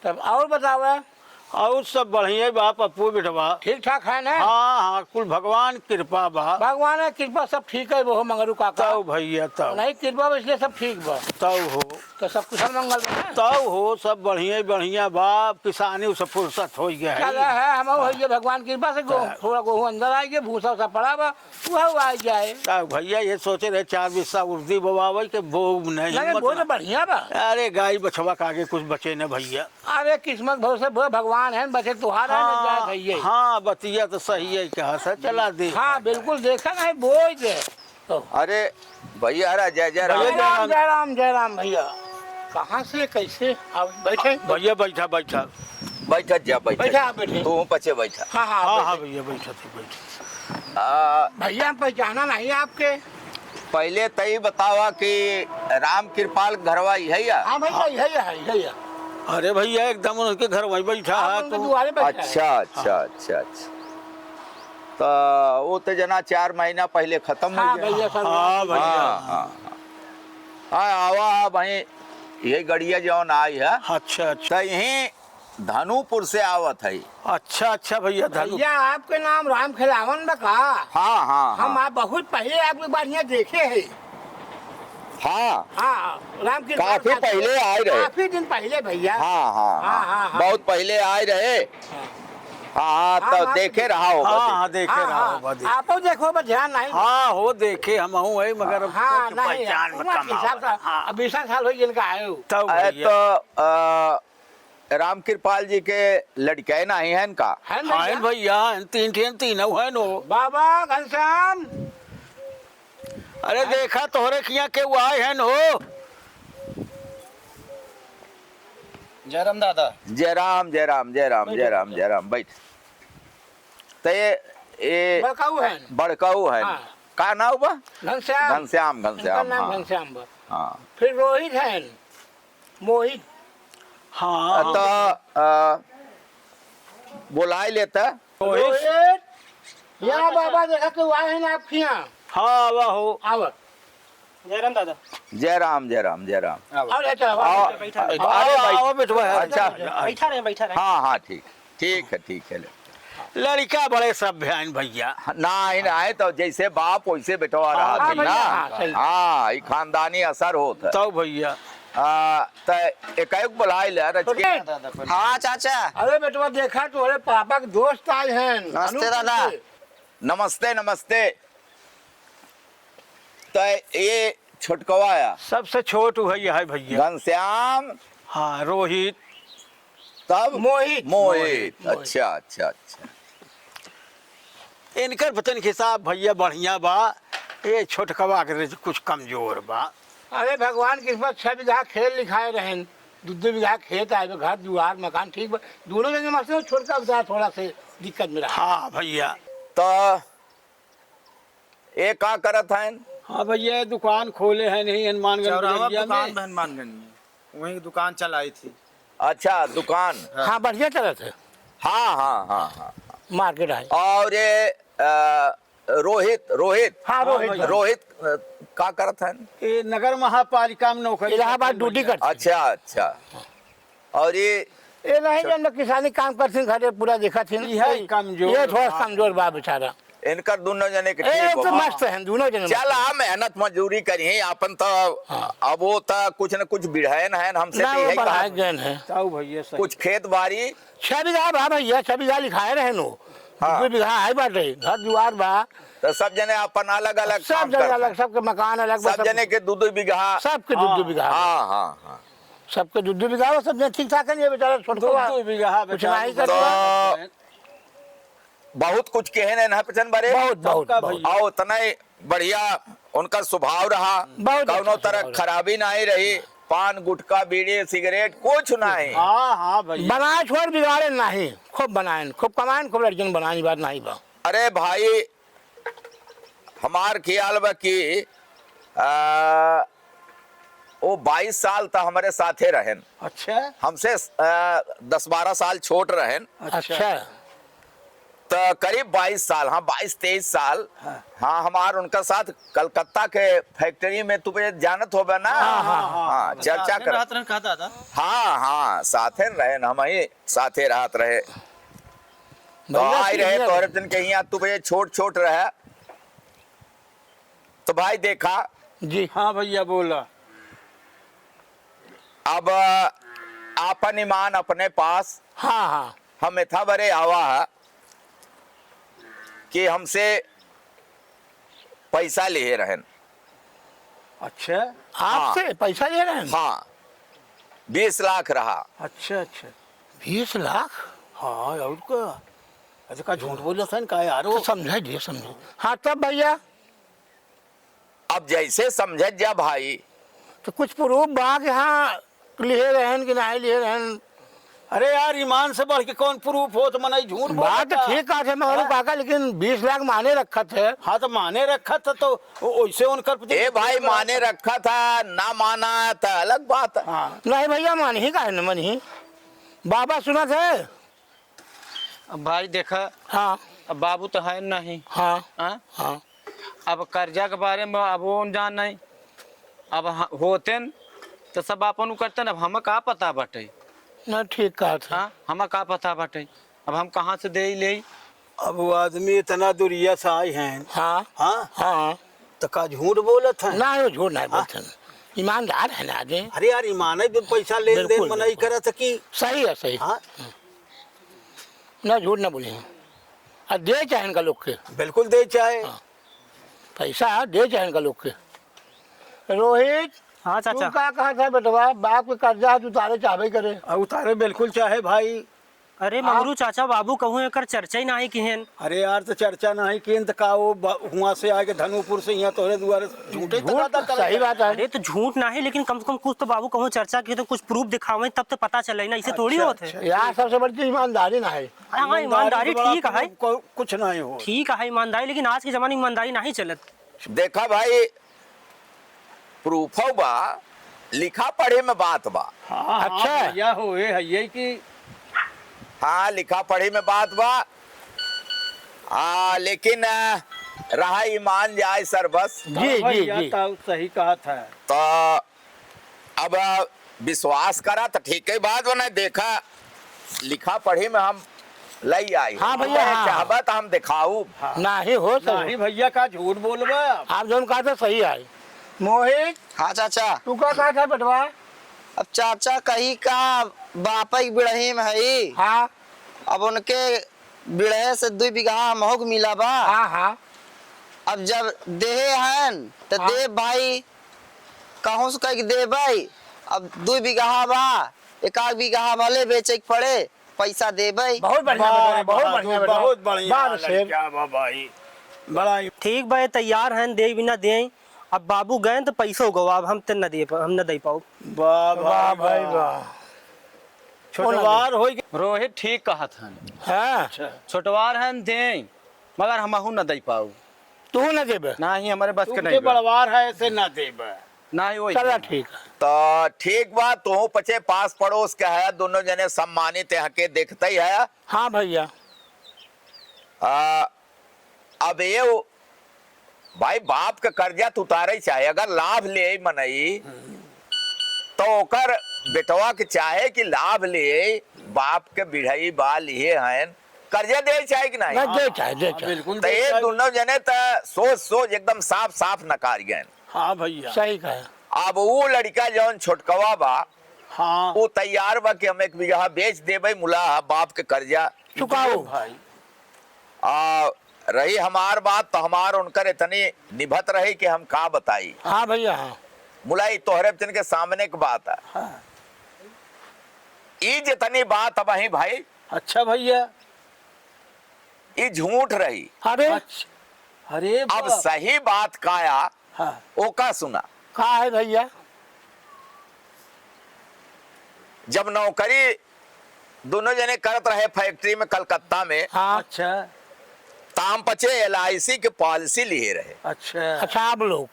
तब और बतावा। और सब बढ़िया बा पप्पू बेटवा। ठीक ठाक है ना? हाँ हाँ, कुल भगवान कृपा बा। भगवान की कृपा सब ठीक है वो मंगरू काका। तब भैया तब नहीं कृपा बा इसलिए सब ठीक बा। तब हो तो सब कुशल मंगल बा ना? तब हो सब बढ़िया बढ़िया बा। किसानी से फुर्सत हो गया चल है। है हम हो भगवान की कृपा से थोड़ा गेहूँ अंदर आई गए, भूसा उसा पड़ा बा वह आ जाए। तब भैया ये सोचे रहे 4 बिस्सा उर्दी बोवावे के वो नहीं नहीं वो तो बढ़िया बा। अरे गाय बछवा के आगे कुछ बचे न भैया। अरे किस्मत भरोसे भगवान है बचे तुहार है ना जाए भैया। हाँ बतिया तो सही है कहा सर चला दे। हाँ बिल्कुल देखा नहीं बोझ दे। अरे भैया अरे जय जय राम। जय राम जय राम जय राम भैया। कहाँ से कैसे आप बैठे? भैया बैठा बैठा बैठा जा बैठा बैठा आप बैठे। तू पचे बैठा। हाँ हाँ हाँ बैठे। हाँ भैया बैठा थी बैठा। भैया हम पहचाना नहीं आपके। पहले तई बतावा कि राम कृपाल घरवा है या? हाँ भैया है। अरे भैया एकदम उनके घर वही बैठा है उनके तो। दुआरे बैठा है। अच्छा अच्छा अच्छा अच्छा। तो वो तो जना 4 महीना पहले खत्म हो हाँ गया। भैया सर। हाँ भैया हाँ हाँ हाँ आवा भाई ये गड़िया जौन आई है अच्छा अच्छा तो यही धनुपुर से आवत है। अच्छा अच्छा भैया धनु। भैया आपके नाम राम खिलावन बका। हाँ हाँ हम हाँ आप बहुत पहले आपके बढ़िया देखे हैं। हाँ हाँ राम की काफी पहले आए रहे। काफी दिन पहले भैया। हाँ हाँ हाँ, हाँ, हाँ। बहुत पहले आए रहे। हाँ हाँ, तो हाँ, देखे रहा होगा। हाँ हाँ देखे हाँ रहा होगा हाँ देखे। आप देखो बस ध्यान नहीं। हाँ हो देखे हम है मगर अब हाँ कुछ नहीं पहचान में उम्र कम के हिसाब से हाँ अब 20 साल हो जिनका आए हो। तब अरे भैया तो राम कृपाल जी के लड़के नहीं है इनका? है ना हाँ भैया? भैया तीन है नो। बाबा घनश्याम। अरे देखा तोहरे किया के वो आए हैं नो। जयराम दादा। जय राम जय राम जय राम जय राम जय राम बैठ। तो ये बड़काऊ है। बड़काऊ है। हाँ। का नाम बा? घनश्याम। घनश्याम इनका घनश्याम। नाम हाँ घनश्याम बा। हाँ फिर रोहित है। मोहित। हाँ तो बुलाए लेता। रोहित यहाँ बाबा देखा कि आए हैं ना आपके यहाँ। हाँ वाह हो। आव जयराम दादा। जय राम जय राम जय राम। और अच्छा आओ। बैठा रहे। अरे भाई आओ बेटवा अच्छा। बैठा रहे। हाँ हाँ ठीक है। लड़का बड़े सभ्य हैं भैया। नहीं नहीं तो जैसे बाप वैसे बेटवा रहा हाँ थी ना। भैया, हाँ, सही। हाँ ये खानदानी असर होता है। तब भैया तो एक बुलाए ले रच के। दादा पर। हाँ चाचा। अरे बेटवा देखा तो अरे पापा के दोस्त आए हैं। नमस्ते दादा। नमस्ते नमस्ते। तो ये छोटकवा आया सबसे छोट भैया है भैया। घनश्याम हाँ रोहित तब मोहित। मोहित। अच्छा अच्छा अच्छा। इनकर वतन के हिसाब भैया बढ़िया बा। ये छोटकवा के कुछ कमजोर बा। अरे भगवान की कृपा 6 बीघा खेत लिखाए रहे। 2 बीघा खेत आए घर दुआर मकान ठीक बा। दोनों जगह मस्त छोटका बता थोड़ा से दिक्कत में रहा। हाँ भैया। तो ये का करत है? हाँ भैया दुकान खोले हैं नहीं हनुमानगंज चौराहा बजरिया दुकान में। हनुमानगंज में वहीं दुकान चलाई थी। अच्छा दुकान। हाँ बढ़िया तरह से हाँ मार्केट आए। और ये रोहित हाँ रोहित। रोहित का करत है? ये नगर महापालिका में नौकरी इलाहाबाद ड्यूटी करते। अच्छा अच्छा। और ये नहीं जब किसानी काम करते घरे पूरा देखा थी। यही कमजोर ये थोड़ा बा। कमजोर बा बेचारा। इनकर दोनों जने के ए ठीक तो बा। मस्त है दोनों जने। चल मेहनत मजदूरी करी अपन तो। अब वो तो कुछ न कुछ बिढ़ान है हमसे ना तो वो यही बढ़ाए कहा। गए हैं। तब भैया सही। कुछ खेत बाड़ी 6 बीघा बा भैया। 6 बीघा लिखाए रहे नो। हाँ। 2 बीघा है बाटे घर दुआर बा। तो सब जने अपन अलग अलग सब जगह अलग सबके मकान अलग बा, सब जने के 2-2 बीघा। सबके 2-2 बीघा। हाँ सबके 2-2 बीघा हो। सब जने ठीक ठाक है ये बेचारा छोटका। 2 बीघा कुछ नहीं कर तो बहुत कुछ कहने न पचन बारे। बहुत बहुत सबका बहुत। भैया। और उतना ही बढ़िया उनका स्वभाव रहा। बहुत कौनो अच्छा तरह स्वभाव रहा। खराबी नहीं रही। पान गुटखा बीड़ी सिगरेट कुछ नहीं। हाँ भैया। बनाए छोड़ बिगाड़े नहीं। खूब बनाए खूब कमाए खूब लड़कियों बनाने बात नहीं बा। अरे भाई हमार ख्याल बा कि वो 22 साल तक हमारे साथे रहन। अच्छा हमसे 10-12 साल छोट रहन। अच्छा तो करीब 22 साल, हाँ 22-23 साल। हाँ हमार उनका साथ कलकत्ता के फैक्ट्री में तुम्हें जानत होगा ना। हाँ चर्चा कर। कहा दादा। हाँ हाँ साथे रहे ना, हम ही साथे रात रहे तो भैया आई रहे सीनियर तो है। हर दिन के यहाँ तुम्हें छोट छोट रहे तो भाई देखा जी हाँ भैया बोला। अब आपन ईमान अपने पास, हाँ हाँ हम इतना बड़े आवा है कि हमसे पैसा ले रहन। अच्छा आपसे पैसा ले रहे हैं? हाँ 20 लाख रहा। अच्छा अच्छा। 20 लाख? हाँ और का अच्छा का झूठ बोला था का यार तो समझे समझे। हाँ तब भैया अब जैसे समझ जा भाई, तो कुछ प्रूफ बा कि हाँ लिए रहन कि नहीं लिए रहन? अरे यार ईमान से बढ़ के कौन प्रूफ हो तो मना झूठ बात तो ठीक कहा थे मैं काका, लेकिन 20 लाख माने रखा थे। हाँ तो माने रखा था तो वैसे उनकर ए भाई माने रखा था ना माना था अलग बात है। हाँ नहीं भैया मान ही का मन ही बाबा सुना थे। अब भाई देखा, हाँ अब बाबू तो है नहीं। हाँ हाँ? हाँ अब कर्जा के बारे में अब वो जान नहीं। अब होते न तो सब अपन करते न, अब हम का पता बटे। ना ठीक कहा था। हाँ हम का पता बटे, अब हम कहाँ से दे ले। अब वो आदमी इतना दुरिया से आए हैं। हाँ हाँ हाँ तो का झूठ बोला था। ना वो झूठ नहीं बोलते, ईमानदार है ना आदमी। अरे यार ईमान है पैसा लेन देन बिल्कुल, मनाई करा था कि सही है सही। हाँ ना झूठ ना बोले। और दे चाहे इनका लोग के बिल्कुल दे चाहे। पैसा दे चाहे इनका लोग के। रोहित हाँ तू चाचा। क्या कहा था बेटवा, बाप के कर्जा है तू तारे चाहे करे। और उतारे बिल्कुल चाहे भाई। अरे मंगरू चाचा बाबू कहूँ एकर चर्चा ही नहीं किहन। अरे यार तो चर्चा नहीं केंद्र का वो वहाँ से आके धनुपुर से यहाँ तोहरे द्वारे झूठे झूठ सही बात है। अरे तो झूठ नहीं, लेकिन कम से कम कुछ तो बाबू कहूँ चर्चा की तो कुछ प्रूफ दिखावे तब तो पता चले ना, इसे थोड़ी होते है। यार सबसे बड़ी चीज ईमानदारी ना है। हाँ ईमानदारी तो बड़ा ठीक है, कुछ नहीं हो। ठीक है ईमानदारी, लेकिन आज के जमाने में ईमानदारी नहीं चलत। देखा भाई प्रूफ बा, लिखा पढ़े में बात बा। हाँ अच्छा। हाँ भैया हो है कि हाँ लिखा पढ़े में बात बा। लेकिन रहा ईमान जाए सर बस। जी भैया जी तो सही कहा था। तो अब विश्वास करा तो ठीक है बात बना। देखा लिखा पढ़ी में हम लई आई। हाँ भैया, हाँ। चाहबा तो हम दिखाऊ। ना ही हो सही। नहीं भैया का झूठ बोलबा। आप जो कहा था सही है। मोहित हाँ चाचा। तू क्या कहा था बेटवा? अब चाचा कही का बापा की बिड़ही में है। हाँ अब उनके बिड़हे से 2 बीघा महुक मिला बा। हाँ हाँ अब जब देहे हन तो हाँ। दे भाई कहूँ से कह दे भाई। अब 2 बीघा बा, 1 बीघा भले बेचे के पड़े, पैसा दे भाई। बहुत बढ़िया बेटा, बहुत बढ़िया बेटा। बहुत बढ़िया बात से लड़का बा भाई। बड़ा ही ठीक भाई तैयार हैं, दे बिना दे। अब बाबू गए तो पैसा गवा, अब हम तो न दे पाओ। वाह वाह भाई वाह। छोटवार हो रोहित ठीक कहा था, हाँ छोटवार हैं दे, मगर हम न दे पाऊ। तू न देबे? ना ही हमारे बस के तुमके नहीं बा। बड़वार है ऐसे ना देब। ना ही वही चला ठीक है। तो ठीक बात तू पचे पास पड़ोस के है, दोनों जने सम्मानित यहाँ के देखते ही है। हाँ भैया अब ये भाई बाप का कर्जा तू उतारे चाहे, अगर लाभ ले मनई तो ओकर बेटवा के चाहे कि लाभ ले, बाप के बिढ़ई बा लिए हैं कर्जा दे चाहे कि नहीं। ना दे चाहे दे चाहे। बिल्कुल तो ये दोनों जने तो सोच सोच एकदम साफ साफ नकार गए। हाँ भैया। सही कहा। अब वो लड़का जौन छोटकवा बा हाँ वो तैयार बा कि हम 1 बीघा बेच देबे, मुला बाप के कर्जा चुकाओ भाई। रही हमार बात तो हमार उनकर इतनी निभत रही कि हम का बताई। हाँ भैया हाँ मुलाई तोहरे बचन के सामने की बात है। हाँ। ई जितनी बात अब ही भाई अच्छा भैया। ई झूठ रही। अरे अच्छा। अरे अब बाप। सही बात काया हाँ ओका सुना। कहा है भैया? जब नौकरी दोनों जने करत रहे फैक्ट्री में कलकत्ता में, हाँ अच्छा ताम पचे LIC के पॉलिसी लिए रहे। अच्छा अच्छा आप लोग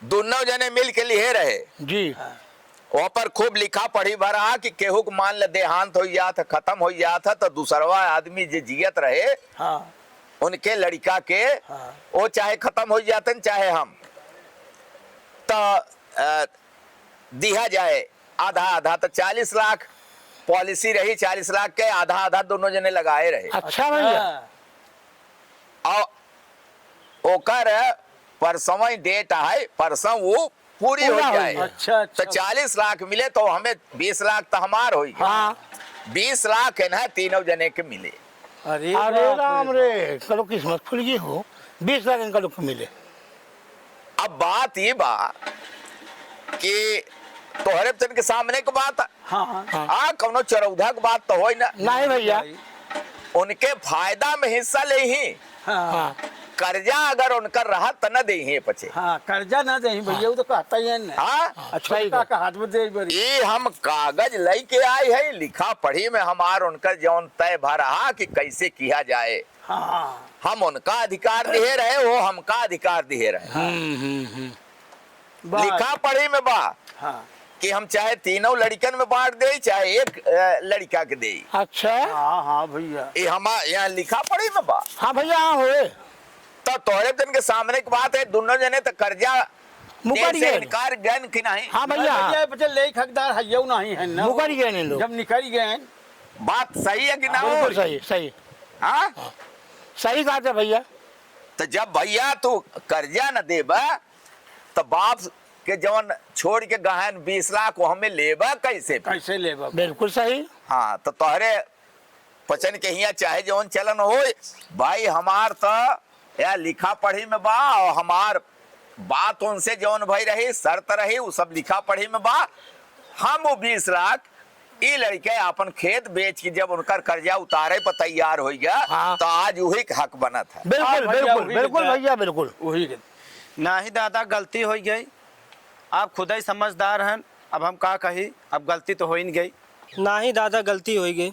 दोनों जने मिल के लिए रहे। जी वहाँ पर खूब लिखा पढ़ी भरा कि केहू के मान ले देहांत हो जात खत्म हो जात तो दूसरवा आदमी जे जियत रहे हाँ उनके लड़का के हाँ। वो चाहे खत्म हो जातन चाहे हम तो दिया जाए आधा आधा तो 40 लाख पॉलिसी रही 40 लाख के आधा आधा दोनों जने लगाए रहे अच्छा भैया और ओकर परसों डेट है परसों वो पूरी हो पूरा हो जाए जाए। अच्छा तो 40 लाख मिले तो हमें 20 लाख तो हमार हो गया हाँ 20 लाख है ना तीनों जने के मिले अरे अरे बाप राम रे। रे कलो किस्मत खुल गई हो 20 लाख इनका लोग को मिले। अब बात ये बा कि तोहरे तन के सामने की बात हाँ हाँ आ कौनो चरौधा की बात तो हो ना नहीं भैया। उनके फायदा में हिस्सा ले ही हाँ हाँ कर्जा अगर उनकर रहा त न दे ही पचे हाँ कर्जा ना दे भैया वो तो कहता ही है ना हाँ अच्छा का हाथ में दे बड़ी ये हम कागज लई के आए है लिखा पढ़ी में हमार उनकर जौन तय भरा कि कैसे किया जाए हाँ हम उनका अधिकार दिए रहे वो हमका अधिकार दिए रहे बात- लिखा पढ़ी में बा हाँ कि हम चाहे तीनों लड़कन में बांट दे चाहे एक लड़का के दे अच्छा हाँ हाँ भैया ये हमार यहाँ लिखा पढ़ी में बा हाँ भैया हाँ हुए तो तोहरे तन के सामने की बात है दोनों जने तो कर्जा मुकर देने से गए। इनकार गन कि नहीं हाँ भैया भैया बच्चे ले हकदार है नहीं है ना मुकर गए नहीं लोग। जब निकल गए बात सही है कि ना बिल्कुल हो सही सही हाँ सही कहा था भैया। तो जब भैया तू कर्जा न देबा तो बाप के जवन छोड़ के गहन 20 लाख वो हमें लेबा कैसे कैसे ले बाबा बिल्कुल सही। हाँ तो तोहरे पचन के हिया चाहे जवन चलन हो भाई हमार तो या लिखा पढ़ी में बा और हमार बात उनसे जवन भाई रही शर्त रही वो सब लिखा पढ़ी में बा हम वो 20 लाख ये लड़के अपन खेत बेच के जब उनका कर्जा उतारे पर तैयार हो गया हाँ। तो आज वही के हक बना था बिल्कुल हाँ भैया, बिल्कुल वही बिल्कुल लिखा है। भैया बिल्कुल। वही के ना ही दादा गलती हो गई आप खुद ही समझदार हैं अब हम का कही अब गलती तो हो ही नहीं गई ना ही दादा गलती हो गई।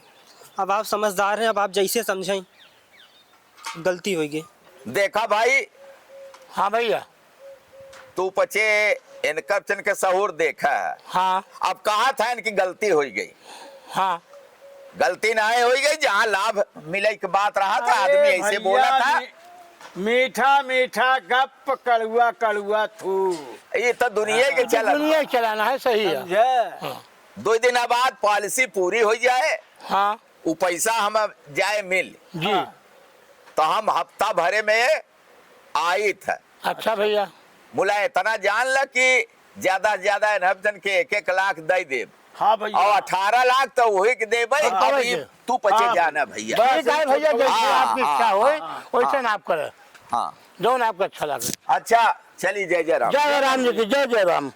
अब आप समझदार हैं, अब आप जैसे समझें गलती हो गई। देखा भाई हाँ भैया। तू पचे इनकर चन के सहूर देखा है हाँ अब कहा था इनकी गलती हो गई हाँ गलती ना हो गई जहाँ लाभ मिले की बात रहा था अरे आदमी ऐसे भैया, बोला था मीठा मीठा गप कड़ुआ कड़ुआ थू ये तो दुनिया के चलन दुनिया चलाना है सही है। समझे 2 दिन बाद पॉलिसी पूरी हो जाए हाँ वो पैसा हम जाए मिल जी। तो हम हफ्ता भरे में आई था अच्छा भैया। बोला इतना जान ल कि ज्यादा से ज्यादा इनहबजन के 1-1 लाख दे दे हाँ भैया और 18 लाख तो वही के दे भाई हाँ, अब ये तू पचे हाँ, जाना भैया ठीक है भैया जैसे हाँ, आपकी इच्छा हो वैसे ना आप करे हाँ जो ना आपको अच्छा लगे। अच्छा चलिए जय जय राम जय राम जी की जय जय राम।